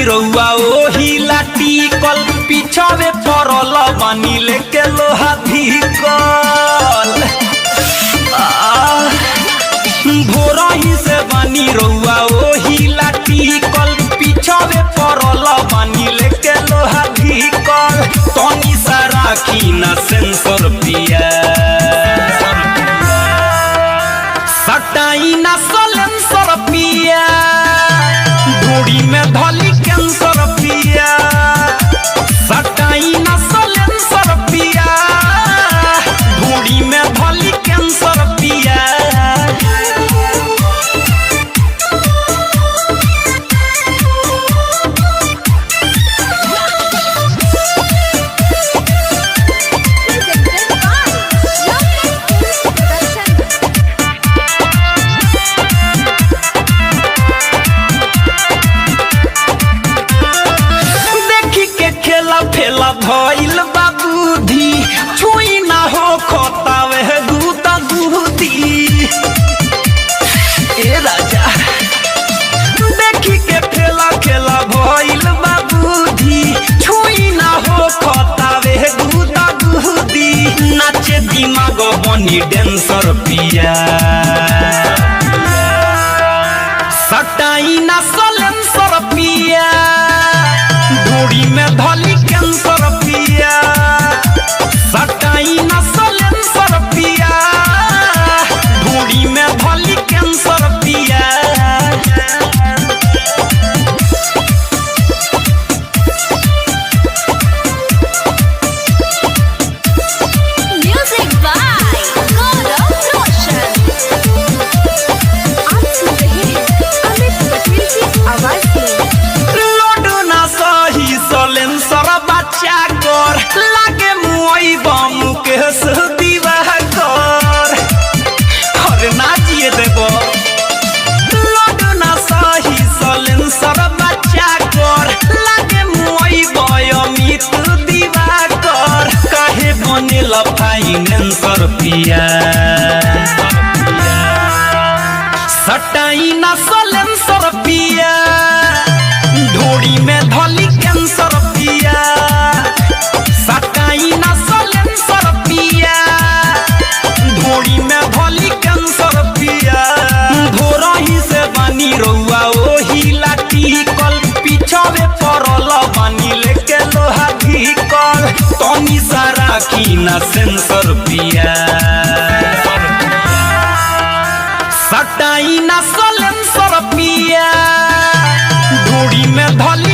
बानी रउआ ओही लाठी कल पीछावे पड़ल बानी लेके लोहा धिकल भोरही से बानी रउआ ओही लाठी कल पीछावे पड़ल बानी लेके लोहा धिकल तनी सा राखी ना सेंसर पिया सटाई ना सलेंसर पिया धूड़ी में धली कैंसर पिया सटाई ना सलेंसर पिया धूड़ी में धली कैंसर पिया फेला भइल बाबूधी छुई ना हो खोतावे दूता दूधी ए राजा देखी के फेला खेला भइल बाबूधी छुई ना हो खोतावे दूता दूधी नाचे दिमाग बनी डांसर पिया सटाई ना सलेंसर पिया धूड़ी में धली कैंसर पिया सटाई ना सलेंसर पिया धूड़ी में धली कैंसर पिया म्यूजिक बाय गौरव रोशन। आप सुन रहे हैं अमित पटेल की आवाज में। सलेंसर बच्चा कर लागे मुई बम के दीवाह कर अरे नाचिए देबो लडना सही सलेंसर बच्चा कर लागे मुई बयमित दीवाह कर काहे बनेला फाइनेंसर पिया सटाई ना सलेंसर पिया धूड़ी में धली कैंसर पिया सटाई ना सलेंसर पिया धूड़ी में धली कैंसर पिया भोरही से बानी रउआ ओही लाठी कल पीछावे पड़ल बानी लेके लोहा धिकल तनी सा राखी ना सेंसर पिया सटाई ना सलेंसर पिया धूड़ी में धली